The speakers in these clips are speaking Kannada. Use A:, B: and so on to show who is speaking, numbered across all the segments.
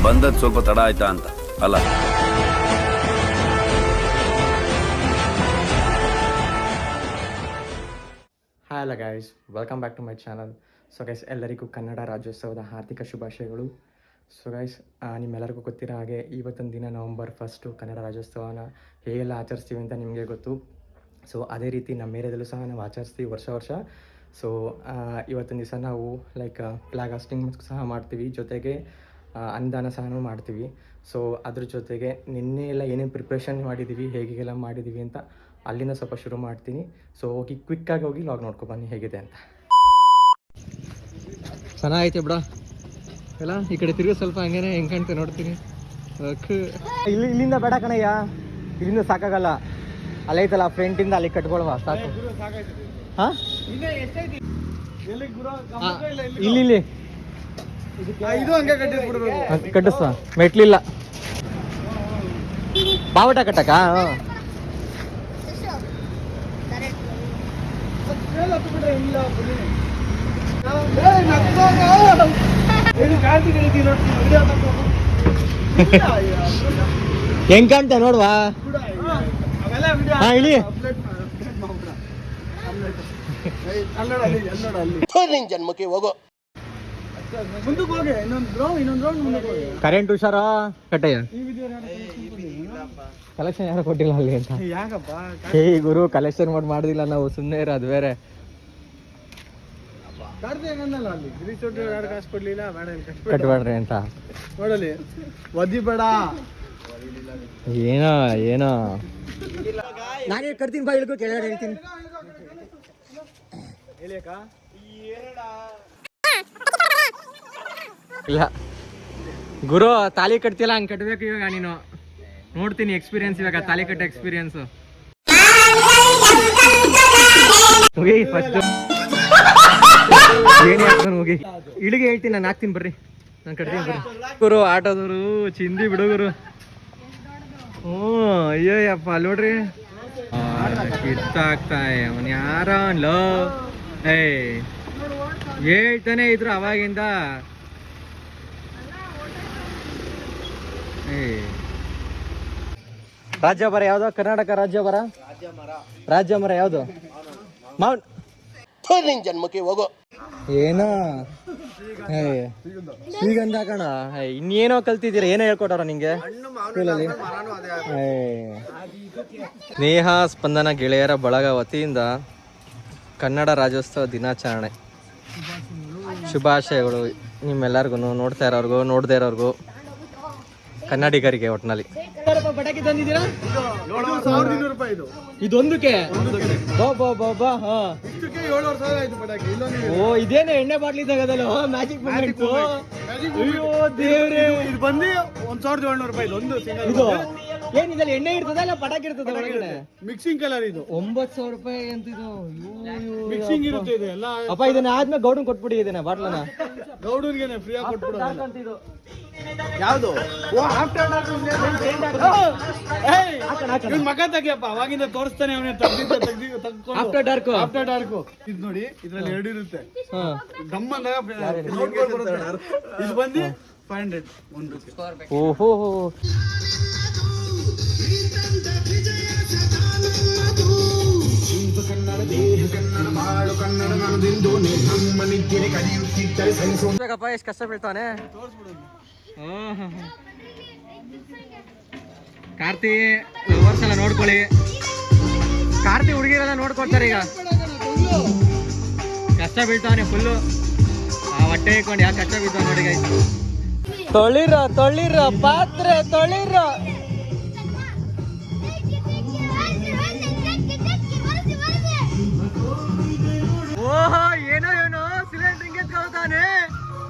A: ಬಂದದ್ದು ಸ್ವಲ್ಪ ತಡ ಆಯ್ತಾ ಅಂತ ಅಲ್ಲ.
B: ಹಾಯ್ ಅಲ್ಲ guys, welcome back to my channel. So guys, ಎಲ್ಲರಿಗೂ ಕನ್ನಡ ರಾಜ್ಯೋತ್ಸವದ ಹಾರ್ದಿಕ ಶುಭಾಶಯಗಳು. ಸೊ ಗೈಸ್, ನಿಮ್ಮೆಲ್ಲರಿಗೂ ಗೊತ್ತಿರೋ ಹಾಗೆ ಇವತ್ತಿನ ದಿನ November 1 ಕನ್ನಡ ರಾಜ್ಯೋತ್ಸವನ ಹೇಗೆಲ್ಲ ಆಚರಿಸ್ತೀವಿ ಅಂತ ನಿಮಗೆ ಗೊತ್ತು. ಸೊ ಅದೇ ರೀತಿ ನಮ್ಮ ಏರಿಯಾದಲ್ಲೂ ಸಹ ನಾವು ಆಚರಿಸ್ತೀವಿ ವರ್ಷ. ಸೊ ಇವತ್ತಿನ ದಿವಸ ನಾವು ಫ್ಲಾಗ್ ಹಾಸ್ಟಿಂಗ್ ಸಹ ಮಾಡ್ತೀವಿ, ಜೊತೆಗೆ ಅನ್ನದಾನ ಸಹ ಮಾಡ್ತೀವಿ. ಸೊ ಅದ್ರ ಜೊತೆಗೆ ನಿನ್ನೆ ಎಲ್ಲ ಏನೇನು ಪ್ರಿಪ್ರೇಷನ್ ಮಾಡಿದ್ದೀವಿ, ಹೇಗೆಲ್ಲ ಮಾಡಿದ್ದೀವಿ ಅಂತ ಅಲ್ಲಿಂದ ಸ್ವಲ್ಪ ಶುರು ಮಾಡ್ತೀನಿ. ಸೊ ಕ್ವಿಕ್ಕಾಗಿ ಹೋಗಿ ಲಾಗ್ ನೋಡ್ಕೊ ಬನ್ನಿ ಹೇಗಿದೆ ಅಂತ. ಚೆನ್ನಾಗೈತೆ ಬಿಡ ಎಲ್ಲ. ಈ ಕಡೆ ತಿರುಗಿ ಸ್ವಲ್ಪ ಹಂಗೇನೆ ಹೆಂಗೆ ಕಾಣ್ತೆ ನೋಡ್ತೀನಿ. ಇಲ್ಲಿಂದ ಬೇಡ ಕಣಯ್ಯ, ಇಲ್ಲಿಂದ ಸಾಕಾಗಲ್ಲ. ಅಲ್ಲೈತಲ್ಲ ಫ್ರಂಟಿಂದ ಅಲ್ಲಿ ಕಟ್ಕೊಳ್ವ ಸಾಕು. ಹಾಂ, ಇಲ್ಲಿ ಕಟ್ಟಿಸ್ತ ಮೆಟ್ಲಿಲ್ಲ ಬಾವಟ ಕಟ್ಟಕ. ಹೆಂಗ್ ಕಾಣ್ತ ನೋಡ್ವಾ. ಹಾ ಇಳಿ.
C: ಜನ್ಮಕ್ಕೆ ಹೋಗೋ
B: ಕರೆಂಟ್ ಹುಷಾರ ಕಟ್ಟಯ್ಯ. ಕಲೆಕ್ಷನ್ ಯಾರು ಕೊಟ್ಟಿಲ್ಲ ಅಲ್ಲಿ ಅಂತ. ಹೇ ಗುರು, ಕಲೆಕ್ಷನ್ ಮಾಡೋದಿಲ್ಲ ನಾವು, ಸುಮ್ಮನೆ ಇರೋ. ಅದು ಬೇರೆ ಕಟ್ಬೇಡ್ರಿ ಅಂತ
C: ನೋಡಲಿ ಒದ್ದಿ ಬೇಡ.
B: ಏನೋ ನಾನೇ ಕಟ್ತೀನಿ ಬಾ. ಇಳ್ಕೊ ಕೆಳಗಡೆ ಹೇಳ್ತೀನಿ. ಇಲ್ಲ ಗುರು, ತಾಲಿ ಕಟ್ತಿಲ್ಲ, ಹಂಗೆ ಕಟ್ಬೇಕು ಇವಾಗ ನೀನು. ನೋಡ್ತೀನಿ ಎಕ್ಸ್ಪೀರಿಯನ್ಸ್ ಇವಾಗ, ತಾಲಿ ಕಟ್ಟ ಎಕ್ಸ್ಪೀರಿಯನ್ಸ್. ಹೋಗಿ ಫಸ್ಟ್ ಏನೇ ಹಾಕ್ತಾನೆ ಹೋಗಿ. ಇಳಿಗೆ ಹೇಳ್ತೀನಿ, ನಾನು ಹಾಕ್ತೀನಿ ಬರ್ರಿ, ನಾನು ಕಟ್ತೀನಿ ಬರ್ರಿ. ಗುರು ಆಟೋದವರು ಚಿಂದಿ ಬಿಡುಗರು. ಅಯ್ಯಪ್ಪ ಅಲ್ಲಿ ನೋಡ್ರಿ, ಕಿತ್ತಾಗ್ತಾಯ ಅವನ್ ಯಾರ ಅನ್ಲೋ. ಹೇಳ್ತಾನೆ ಇದ್ರು ಅವಾಗಿಂದ. ರಾಜ್ಯ ಮರ ಯಾವ್ದು? ಕರ್ನಾಟಕ ರಾಜ್ಯ ಮರ ಯಾವ್ದು? ಮೌಂಟ್.
C: ಜನ್ಮಕ್ಕೆ ಹೋಗೋ
B: ಏನೋ ಈಗಂದ ಕಣ. ಇನ್ನೇನೋ ಕಲ್ತಿದ್ದೀರ, ಏನೋ ಹೇಳ್ಕೊಟ್ಟಾರ ನಿಂಗೆ ಸ್ಕೂಲಲ್ಲಿ. ಸ್ನೇಹ ಸ್ಪಂದನ ಗೆಳೆಯರ ಬಳಗ ವತಿಯಿಂದ ಕನ್ನಡ ರಾಜ್ಯೋತ್ಸವ ದಿನಾಚರಣೆ ಶುಭಾಶಯಗಳು ನಿಮ್ಮೆಲ್ಲರಿಗೂ, ನೋಡ್ತಾ ಇರೋರ್ಗು ನೋಡದೇ ಇರೋರ್ಗು, ಕನ್ನಡಿಗರಿಗೆ ಒಟ್ಟಿನಲ್ಲಿ. ಪಟಾಕಿ ತಂದಿದ್ದೀರಾ? ಇದೊಂದಕ್ಕೆ ಓ, ಇದೇನು ಎಣ್ಣೆ ಬಾಟ್ಲಿ ತಗೋದಲ್ಲ, ಮ್ಯಾಜಿಕ್ ಮೂಮೆಂಟ್. ಅಯ್ಯೋ ದೇವ್ರೆ,
C: ಇದು ಬಂದು 1700 ರೂಪಾಯಿ ಒಂದು
B: ಇದು ಏನಿದೆ? ಎಣ್ಣೆ ಇರ್ತದ ಇಲ್ಲ ಪಟಾಕಿ ಇರ್ತದ ಒಳಗಡೆ?
C: ಮಿಕ್ಸಿಂಗ್ ಕಲರ್ ಇದು.
B: 9,000 ರೂಪಾಯಿ ಅಂತ ಇದು.
C: ಮಿಕ್ಸಿಂಗ್ ಇರುತ್ತೆ ಇದು ಎಲ್ಲ.
B: ಅಪ್ಪ ಇದನ್ನ ಆದ್ಮೇಲೆ ಗೌಡನ್ ಕೊಟ್ಬಿಡಿ, ಇದನ್ನ ಬಾಟ್ಲನ
C: ಗೌಡನ್ಗೆ ಫ್ರೀ ಆಗಿ ಕೊಟ್ಬಿಡೋದು.
B: ಇದು
C: ಯಾವುದು? ಮಗ ತೆಗಿಯಪ್ಪ, ಅವಾಗಿಂದ ತೋರಿಸ್ತಾನೆ ಅವನೇ.
B: ಆಫ್ಟರ್ ಡಾರ್ಕ್
C: ಇದು ನೋಡಿ, ಇದ್ರಲ್ಲಿ 2 ಇರುತ್ತೆ. ಗಮ್ ಅಂದಾಗ ಇದು ಬಂದು 500 ಒಂದು.
B: ಓಹೋ, ಎಷ್ಟು ಕಷ್ಟ ಬೀಳ್ತಾನೆ. ಕಾರ್ತಿ ಲವರ್ಸ್ ಎಲ್ಲ ನೋಡ್ಕೊಳ್ಳಿ, ಕಾರ್ತಿ ಹುಡುಗಿರೆಲ್ಲ ನೋಡ್ಕೊಳ್ತಾರೆ. ಈಗ ಕಷ್ಟ ಬೀಳ್ತಾನೆ ಫುಲ್ಲು. ಹೊಟ್ಟೆ ಇಟ್ಕೊಂಡು ಯಾಕೆ ಕಷ್ಟ ಬೀಳ್ತಾವ ನೋಡಿ ಗೈಸ್. ತೊಳಿರ ಪಾತ್ರೆ ತೊಳಿರ. ಓಹೋ, ಏನೋ ಸಿಲಿಂಡರ್ ಹಿಂಗೆ ತಗೋತಾನೆ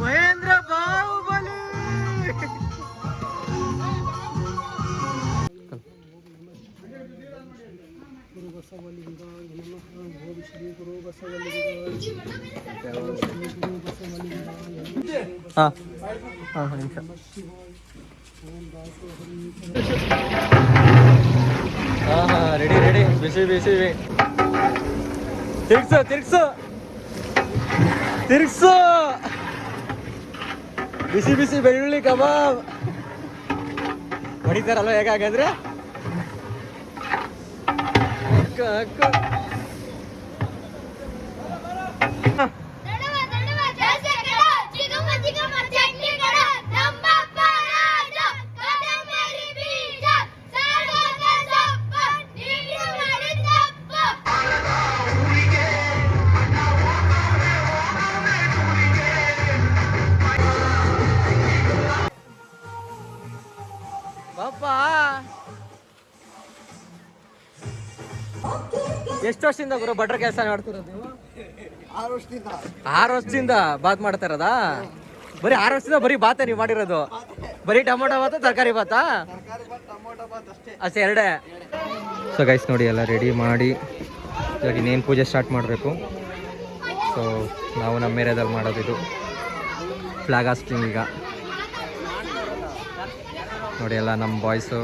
B: ಮಹೇಂದ್ರ ಬಾಹುಬಲಿ. ನಿಮಿಷ. ರೆಡಿ ಬಿಸಿ ತಿರ್ಗ್ಸು ಬಿಸಿ ಬಿಸಿ ಬೆಳ್ಳುಳ್ಳಿ ಕಬಾಬ್ ಹೊಡಿತಾರಲ್ವ ಹೇಗಾಗಂದ್ರೆ ಎಷ್ಟು ವರ್ಷದಿಂದ ಗುರು ಭಟ್ರ ಕೆಲಸ ಮಾಡ್ತಿರೋದು ನೀವು? 6 ವರ್ಷದಿಂದ ಬಾತ್ ಮಾಡ್ತಾ ಇರೋದಾ? ಬರೀ 6 ವರ್ಷದಿಂದ ಬರೀ ಬಾತ ನೀವು ಮಾಡಿರೋದು? ಬರೀ ಟೊಮೊಟೊ ಬಾತ ತರಕಾರಿ ಬಾತಾ ಅಷ್ಟೇ ಎರಡೇ? ಸೊ ಗೈಸ್ ನೋಡಿ ಎಲ್ಲ ರೆಡಿ ಮಾಡಿ ಇವಾಗ ಇನ್ನೇನು ಪೂಜೆ ಸ್ಟಾರ್ಟ್ ಮಾಡಬೇಕು. ಸೊ ನಾವು ನಮ್ಮ ಏರಿಯಾದಲ್ಲಿ ಮಾಡೋದಿದು ಫ್ಲಾಗ್ ಹಾಸ್ಟಿಂಗ್. ಈಗ ನೋಡಿ ಎಲ್ಲ ನಮ್ಮ ಬಾಯ್ಸು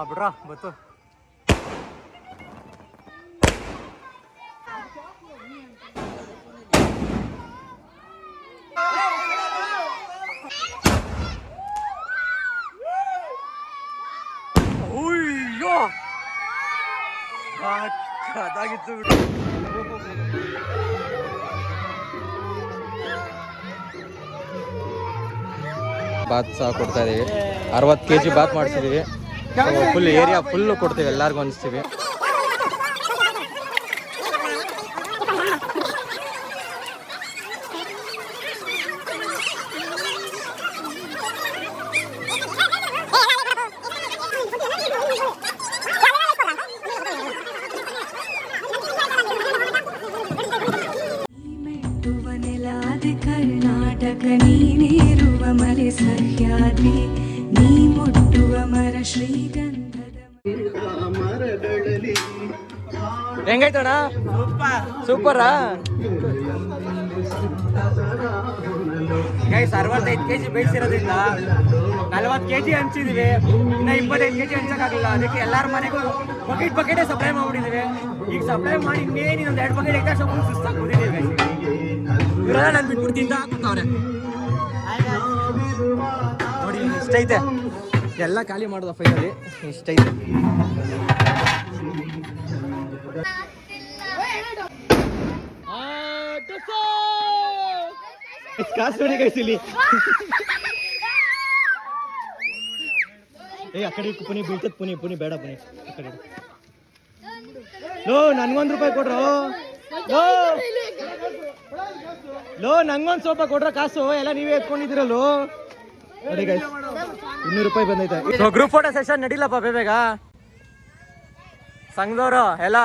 B: ಬಿಡ್ರಾ ಬತ್ತು. ಅಯ್ಯೋ ಅದಾಗಿತ್ತು ಬಿಡು. ಬಾತ್ ಸಹ ಕೊಡ್ತಾ ಇದೀವಿ. 60 kg ಬಾತ್ ಮಾಡಿಸಿದೀವಿ. ಫುಲ್ ಏರಿಯಾ ಫುಲ್ಲು ಕೊಡ್ತೀವಿ, ಎಲ್ಲರಿಗೂ ಅನಿಸ್ತೀವಿ.
D: ಕರ್ನಾಟಕ ನೀನಿರುವ ಮಲೆ ಸಹ್ಯಾದ್ರಿ ನೀ ಮುಟ್ಟುವ ಮರ ಶ್ರೀಗಂಧದ
B: ಹೆಂಗೈತಣ್ಣ? ಸೂಪರಾ? ಗೈಸ್ 65 kg ಬೇಯಿಸಿರೋದ್ರಿಂದ 40 kg ಹಂಚಿದೀವಿ. ಇನ್ನು 25 kg ಹಂಚಕ್ಕಾಗಲಿಲ್ಲ. ಅದಕ್ಕೆ ಎಲ್ಲಾರ ಮನೆಗೂ ಬಕೆಟೇ ಸಪ್ಲೈ ಮಾಡ್ಬಿಟ್ಟಿದ್ದೀವಿ. ಈಗ ಸಪ್ಲೈ ಮಾಡಿ ಇನ್ನೇನು ಇನ್ನೊಂದು 2 ಬಕೆಟ್ ಎಕ್ಸ್ಟ್ರಾ ಸುಸ್ತಾಗಿ ಕೂತಿದ್ದೀವಿ. ಇವರೆಲ್ಲ ನಾನು ಬಿಟ್ಬಿಟ್ಟು ತಿಂದ ಹಾಕ್ಬಿಟ್ಟವ್ರೆ ನೋಡಿ. ಇಷ್ಟೈತೆ, ಎಲ್ಲ ಖಾಲಿ ಮಾಡೋದ ಫೈನಲಿ. ಇಷ್ಟೈತೆ. ಕಾಸು ನೋಡಿ ಕೈಸಿಲಿ. ಏ ಆ ಕಡೆ ಪುನಿ ಬೀಳ್ತದ. ಪುನಿ ಬೇಡ ಪುನಿ ಆ ಕಡೆ. ಲೋ ನನ್ಗೊಂದು ರೂಪಾಯಿ ಕೊಡ್ರು. ಲೋ ನಂಗೊಂದು ಸ್ವಲ್ಪ ಕೊಡ್ರ ಕಾಸು. ಎಲ್ಲ ನೀವೇ ಎತ್ಕೊಂಡಿದ್ದೀರಲ್ಲೋ. ನೋಡಿ ಗೈಸ್ 200 ರೂಪಾಯಿ ಬಂದೈತೆ. ಗ್ರೂಪ್ ಫೋಟೋ ಸೆಷನ್ ನಡಿಲಪ್ಪ ಬೇಗ ಸಂಘದವರು ಎಲ್ಲ.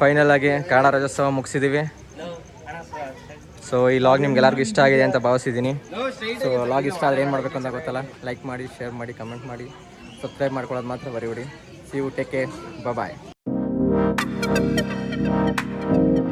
B: ಫೈನಲ್ ಆಗಿ ಕನ್ನಡ ರಾಜ್ಯೋತ್ಸವ ಮುಗಿಸಿದ್ದೀವಿ. ಸೊ ಈ ಲಾಗ್ ನಿಮ್ಗೆಲ್ಲರಿಗೂ ಇಷ್ಟ ಆಗಿದೆ ಅಂತ ಭಾವಿಸಿದ್ದೀನಿ. ಸೊ ಲಾಗ್ ಇಷ್ಟ ಆದರೆ ಏನು ಮಾಡಬೇಕು ಅಂತ ಗೊತ್ತಲ್ಲ, ಲೈಕ್ ಮಾಡಿ, ಶೇರ್ ಮಾಡಿ, ಕಮೆಂಟ್ ಮಾಡಿ, ಸಬ್ಸ್ಕ್ರೈಬ್ ಮಾಡ್ಕೊಳ್ಳೋದು ಮಾತ್ರ ಬರೀಬಿಡಿ. See you, take care, bye.